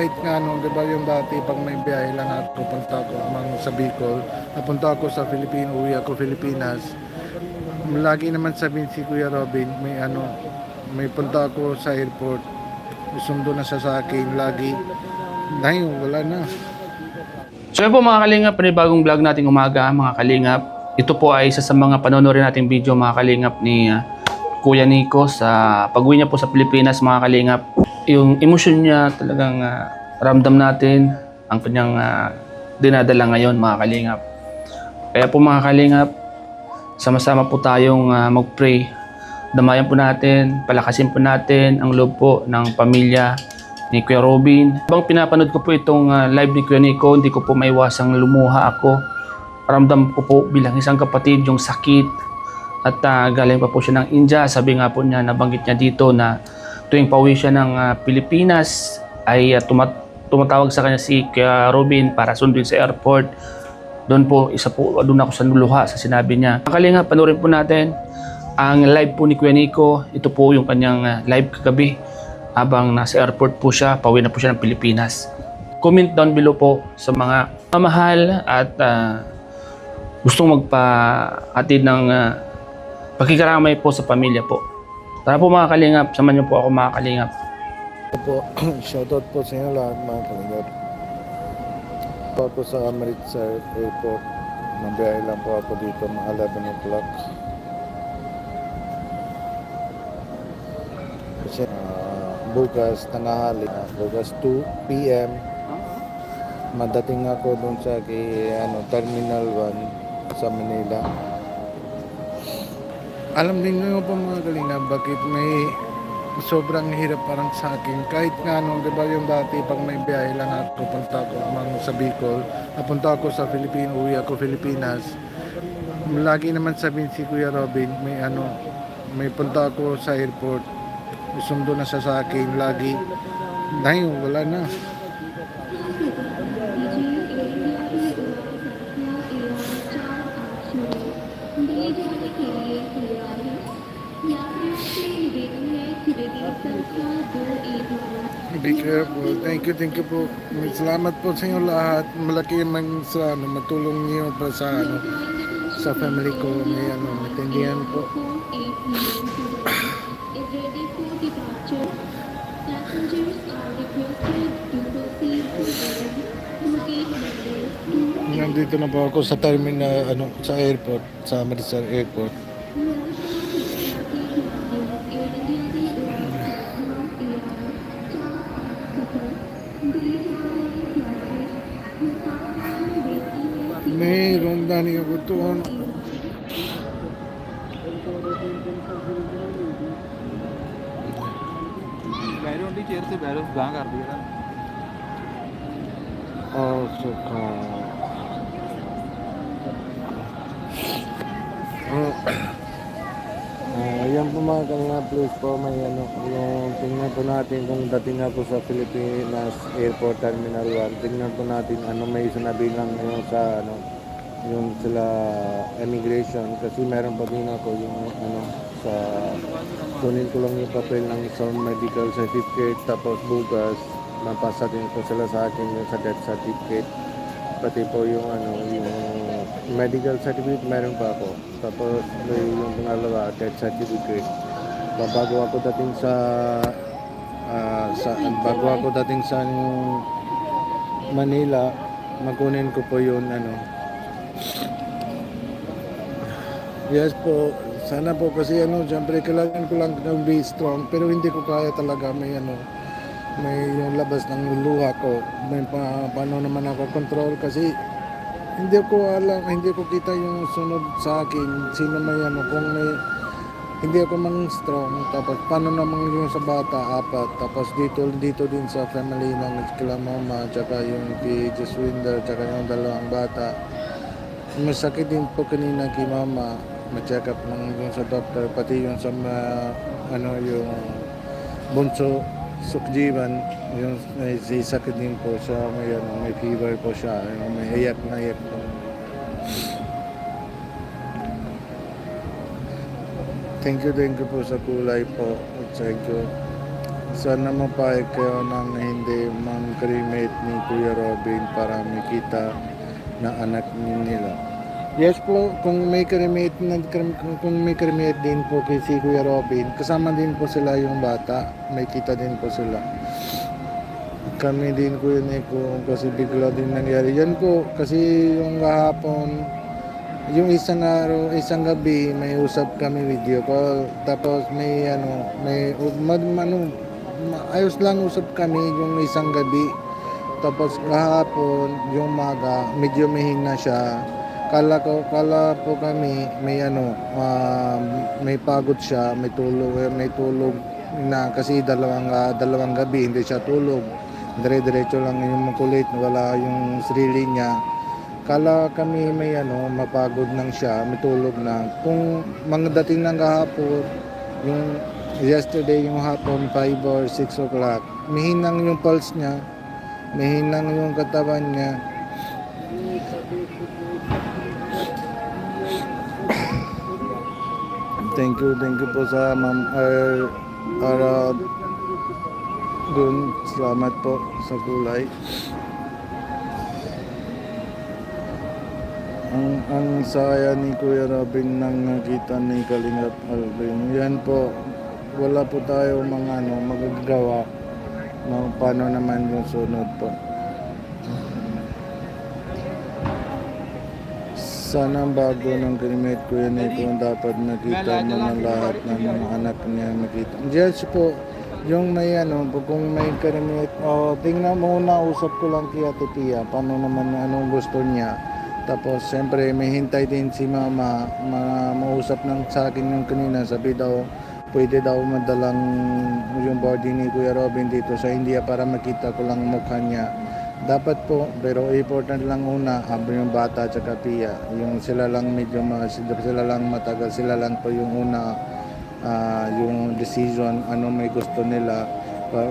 Kahit nga ano, di ba yung dati pag may biyahe lang ako, punta ako sa Bicol, napunta ako sa Philippines, uwi ako Pilipinas. Lagi naman sabihin si Kuya Robin, may punta ako sa airport, sundo na siya sa akin lagi. Ngayon, wala na. So yun po mga kalingap, panibagong vlog nating umaga mga kalingap. Ito po ay isa sa mga panonorin nating video mga kalingap ni Kuya Nico sa pag-uwi niya po sa Pilipinas mga kalingap. Yung emosyon niya talagang ramdam natin ang kanyang dinadala ngayon mga kalingap. Kaya po mga kalingap, sama-sama po tayong mag-pray. Damayan po natin, palakasin po natin ang loob po ng pamilya ni Kuya Robin. Habang pinapanood ko po itong live ni Kuya Nico, hindi ko po maiwasang lumuha ako. Ramdam ko po bilang isang kapatid yung sakit. At galing pa po siya ng India. Sabi nga po niya, nabanggit niya dito na tuwing pauwi siya ng Pilipinas ay tumatawag sa kanya si Kuya Robin para sunduin sa airport. Doon ako sa nuluha sa sinabi niya. Kalinga, panoorin po natin ang live po ni Kuya Nico. Ito po yung kanyang live kagabi habang nasa airport po siya, pauwi na po siya ng Pilipinas. Comment down below po sa mga mamahal at gustong magpahatid ng pagkikaramay po sa pamilya po. Tara po mga kalingap, samahan niyo po ako mga kalingap. Po, shoutout po sa inyo lahat mga kalingap. Po ako sa Amritsar Airport. Mabiyahe lang po ako dito mga 11 o'clock. Kasi bukas tanghali, bukas 2 p.m. Madating ako doon sa Terminal 1 sa Manila. Alam din nyo po mga kalingap bakit may sobrang hirap parang sa akin. Kahit nga di ba yung dati pag may biyahe lang ako, punta ako sa Bicol, napunta ako sa Philippines, uwi ako Pilipinas. Lagi naman sabihin si Kuya Robin, may punta ako sa airport, sundo na siya sa akin lagi. Ngayon, wala na. Be careful. Thank you po. Salamat po sa inyo lahat. Malaki man sa matulong niyo pa sa family ko. May matindihan po. Nandito na po ako sa terminal sa airport, sa Amritsar Airport. Mayroong dani ako doon. Background ही chair से balance जहाँ कर दिया था Oh, suka. Ayan po mga kalingap, please po may yung tingnan po natin kung dating ako sa Pilipinas Airport Terminal 1, tingnan po natin may sinabi lang yung sa yung sila immigration kasi meron pa din ako yung sa kunin ko lang yung papel ng isang medical certificate tapos bukas napasa din po sila sa akin yung sa death certificate pati po yung yung medical certificate meron pa ako tapos yung pangalawa death certificate bago ako dating sa Manila makunin ko po yun yes po sana po kasi syempre kailangan ko lang be strong pero hindi ko kaya talaga may yung labas ng luha ko may paano naman ako control kasi hindi ko kita yung sunod sa akin sino may kung may hindi ako mang strong tapos paano naman yung sa bata apat tapos dito din sa family ng kila mama tsaka yung kay Jeswinder tsaka yung dalawang bata masakit din po kanina kay mama ma-check up ng yung sa doctor pati yung sa yung bunso Sukjiban yung may sakit din po siya may fever po siya may iyak po. Thank you po sa kulay po. Thank you. sana mapayag kayo ng hindi mang-cremate ni Kuya Robin para makita na anak nila. Yes po, kung may cremate kung may cremate din po kay si Kuya Robin, kasama din po sila yung bata, may kita din po sila. Kami din Kuya Nico kasi bigla din nangyari. Yan po kasi yung kahapon, yung isang araw, isang gabi may usap kami video call. Tapos may ayos lang usap kami yung isang gabi. Tapos kahapon, yung maga, medyo mahina siya. Kala po kami may pagod siya, may tulog na kasi dalawang gabi hindi siya tulog. Dire-diretso lang yung makulit, wala yung sarili niya. Kala kami mapagod lang siya, matulog na. Kung mga dating ng kahapon, yung yesterday yung hapon 5 or 6 o'clock, mihinang yung pulse niya, mihinang yung katawan niya. Thank you po sa Ma'am Ara dun. Salamat po sa kulay. Ang saya ni Kuya Robin nang nakita ni Kalingap Alvin. Yan po, wala po tayo magagawa paano naman yung sunod po. Sana bago ng cremate Kuya Nico dapat nakita mo ng lahat ng mga anak niya makita. Yes po, yung kung may cremate, tingnan mo na, usap ko lang kay Ate Pia, paano naman anong gusto niya. Tapos siyempre may hintay din si mama, mausap ng sa akin yung kanina, sabi daw pwede daw madalang yung body ni Kuya Robin dito sa India para makita ko lang mukha niya. Dapat po, pero important lang una, yung bata at saka Pia, yung sila lang sila lang matagal, sila lang po yung una, yung decision, ano may gusto nila.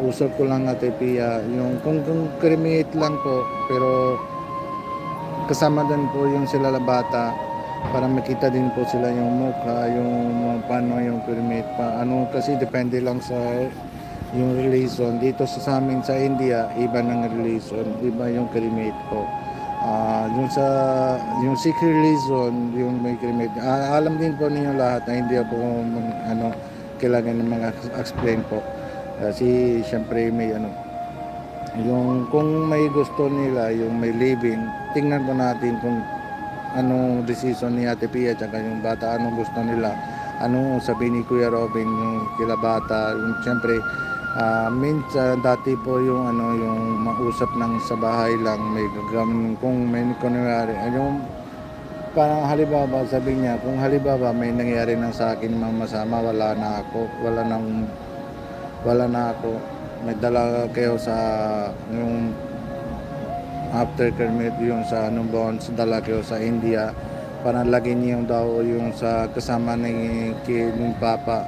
Usap ko lang Ate Pia, yung kung cremate lang po, pero kasama din po yung sila la bata para makita din po sila yung mukha, yung paano yung cremate pa. Kasi depende lang sa yung relation. Dito sa amin sa India, iba ng relation, iba yung cremate po. Yung Sikh religion, yung may cremate. Alam din po ninyo lahat na hindi ako kailangan ng mga explain po. Kasi syempre may yung kung may gusto nila, yung may living, tingnan po natin kung anong decision ni Ate Pia at yung bata, anong gusto nila, anong sabi ni Kuya Robin yung kila bata. Yung syempre minsan dati po yung yung mausap ng sa bahay lang, may gagawin kung may kunwari yung parang halimbawa sabi niya, kung halimbawa may nangyari na sa akin masama, wala na ako, may dala kayo sa yung after cremate yung sa bonds, dala kayo sa India para lagyan niyo daw yung sa kasama ng Papa.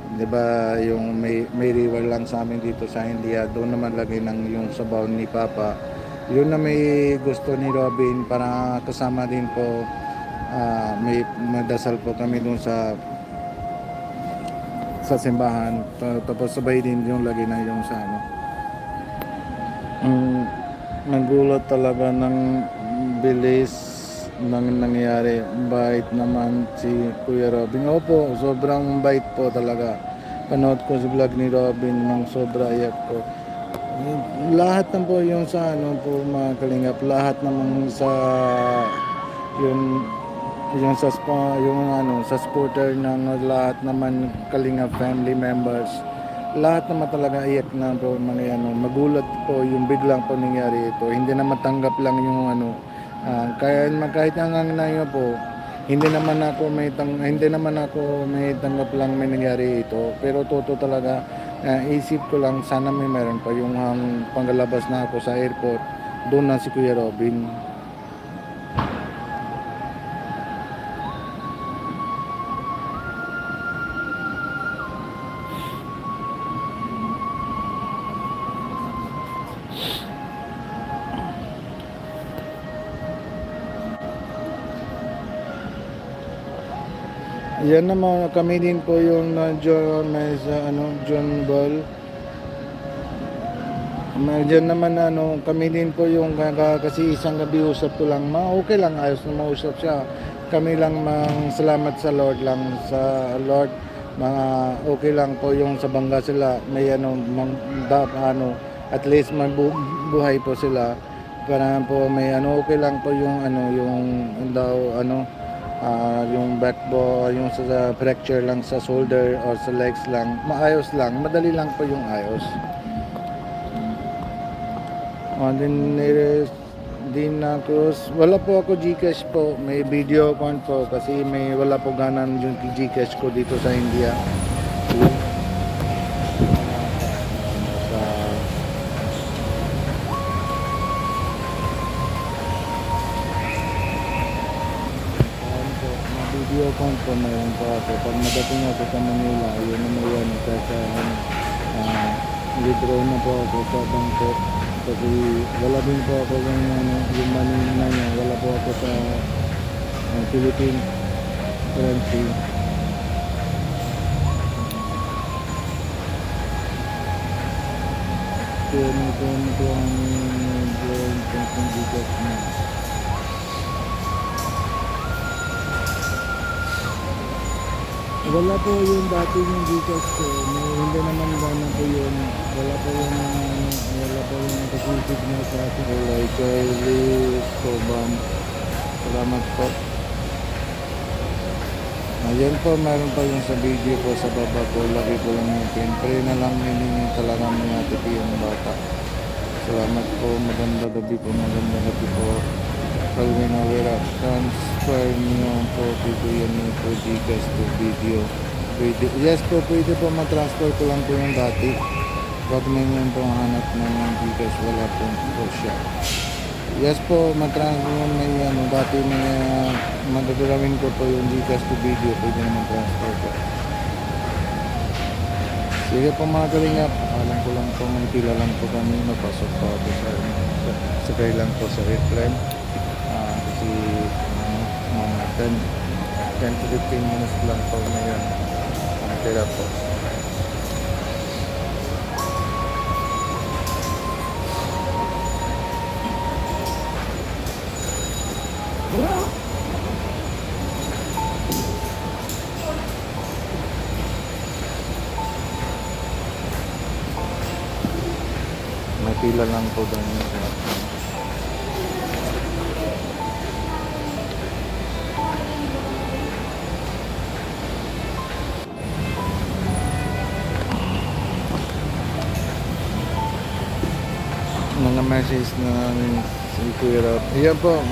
Diba yung may river lang sa amin dito sa India, doon naman lagay ng yung sabaw ni Papa. Yun na may gusto ni Robin para kasama din po, may madasal po kami doon sa simbahan. Tapos sabay din yung lagay na yung sa nagulat talaga ng bilis nang nangyari. Bait naman si Kuya Robin. Opo, sobrang bait po talaga. Panood ko sa vlog ni Robin, nang sobra iyak ko. Lahat na po yung sa po mga kalingap, lahat naman sa yung sa sa supporter ng lahat naman kalingap family members, lahat naman talaga iyak na po mga magulat po yung biglang po nangyari ito. Hindi na matanggap lang yung kahit na yun po, hindi naman ako may tanggap lang may nangyari ito, pero totoo talaga, isip ko lang sana may meron pa yung panglalabas na ako sa airport, doon na si Kuya Robin. Yan naman, kami din po yung John Ball. Diyan naman kami din po yung kasi isang gabi usap ko lang, okay lang, ayos na mausap siya. Kami lang salamat sa Lord lang, sa Lord, mga okay lang po yung sa bangga sila, may at least buhay po sila. Para po may okay lang po yung yung backbone, yung sa fracture lang sa shoulder or sa legs lang, maayos lang, madali lang po yung ayos. Din na Cruz, wala po ako Gcash po, may video account po kasi wala po ganan yung Gcash ko dito sa India. Video account po mayroon po ako. Pag madating ako sa Manila, yun naman yan, kasi withdraw na po ako sa bangko. Kasi wala din po ako yung money na niya, wala po ako sa Philippine currency. Kaya nito ang drawing ng Gcash na. Wala po yung dati yung Gcash ko, hindi naman gana po yun. Wala po yung nakasisig na sa akin. Like Charlie Soban, salamat po. Ayan po, meron pa yung sa video po sa baba po, lagi ko lang yung pin. Pray na lang hindi talaga mga tipi yung bata. Salamat po, maganda gabi po, Calvin Avera, transfer niyo po dito yan po Gcash to video. Yes po, pwede po matransfer ko lang po yung dati. Wag na yun po hanap ng Gcash, wala po siya. Yes po, matransfer may dati magagawin ko po yung Gcash to video, pwede na matransfer ko. Sige po mga kalingap, alam ko lang po, may pila lang po kami, napasok po ako sakay lang po sa airplane. Kasi mga 10 to 15 minutes lang po ngayon ang tira po. May pila lang po doon yung mga message na si Kuya Rob. Yan po,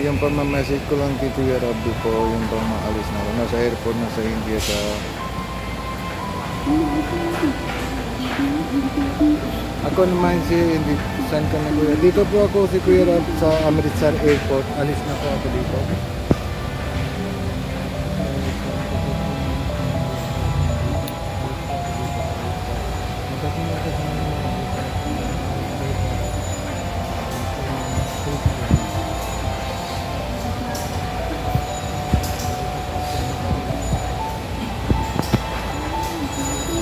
yung pa message ko lang kay Kuya Rob po, yung pa maalis na ako. Nasa airport na sa India sa... Ako naman saan ka na Kuya? Dito po ako si Kuya Rob sa Amritsar Airport. Alis na po ako dito.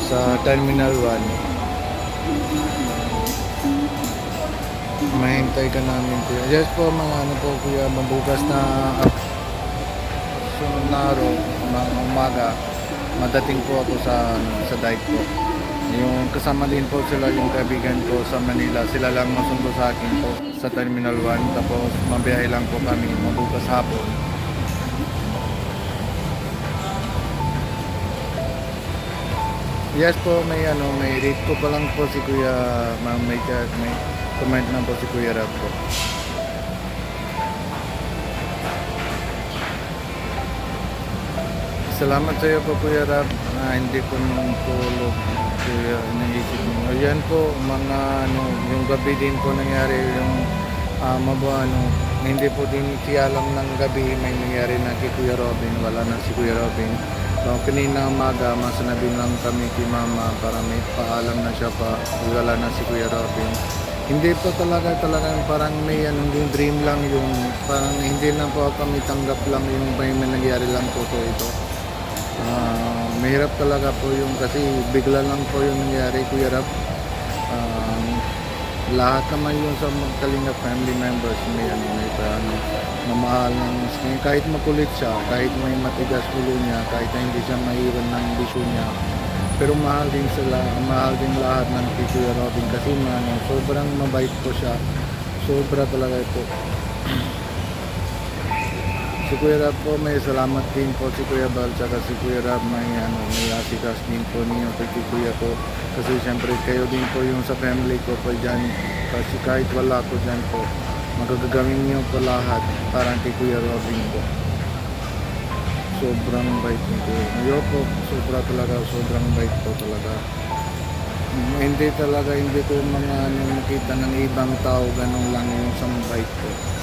Sa Terminal 1, mahintay ka namin Kuya. Yes po mga Kuya, mabukas na sunod na araw, umaga, madating po ako sa dike po. Yung kasama din po sila yung kaibigan ko sa Manila, sila lang masundo sa akin po sa Terminal 1, tapos mabiyahe lang po kami mabukas hapon. Yes po, may rate ko pa lang po si Kuya, may comment na po si Kuya Rab po. Salamat sa iyo po Kuya Rab, hindi ko nung tulog Kuya, naisip mo. Ayan po, mga yung gabi din po nangyari yung hindi po din siya alam ng gabi may nangyari na kay Kuya Robin, wala na si Kuya Robin. So, kanina umaga, masanabi lang kami kay Mama para may paalam na siya pa, wala na si Kuya Robin. Hindi po talagang parang may yung dream lang yung, parang hindi lang po kami tanggap lang yung may nangyari lang po ito. Mahirap talaga po yung kasi bigla lang po yung nangyari Kuya Rob. lahat naman yung sa Kalinga family members may ano, may ano, na mahal ng ngayon, kahit makulit siya, kahit may matigas ulo niya, kahit na hindi siya maiwan ng bisyo niya, pero mahal din sila, mahal din lahat ng kay Kuya Robin kasi ano, sobrang mabait po siya, sobra talaga ito. Si Kuya Rab po, may salamat din po si Kuya Bal, tsaka si Kuya Rab may ano, may asikas din po ninyo kay Kuya ko. Kasi siyempre kayo din po yung sa family ko po dyan. Kasi kahit wala ko dyan po, magagawin niyo po lahat parang kay Kuya Robin po. Sobrang bait nito. Ngayon po, sobrang bait po talaga. Hindi talaga, hindi ko mga ano, makita ng ibang tao, ganun lang yung sa bait po.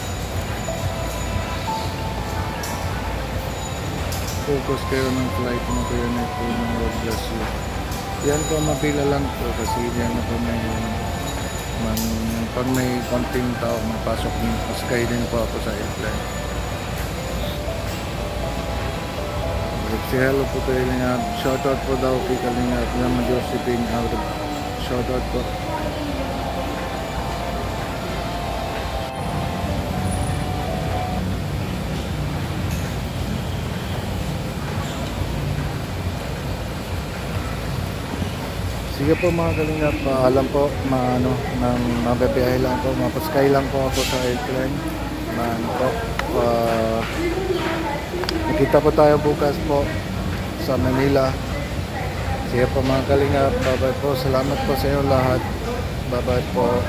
Focus kayo ng flight mo kayo na po ng God bless you. Yan po mapila lang po kasi yan na po may pag may konting tao mapasok din po, sky din po ako sa airplane. Si hello po kayo nga, shoutout po daw kay Kalinga at naman Josephine out. Shoutout po. Sige po mga Kalingap, alam po, maano, nang mababiyahe lang po, mapaskay lang po ako sa airplane. Maano po, nakita po tayo bukas po sa Manila. Sige po mga Kalingap, bye-bye po, salamat po sa inyo lahat. Bye-bye po.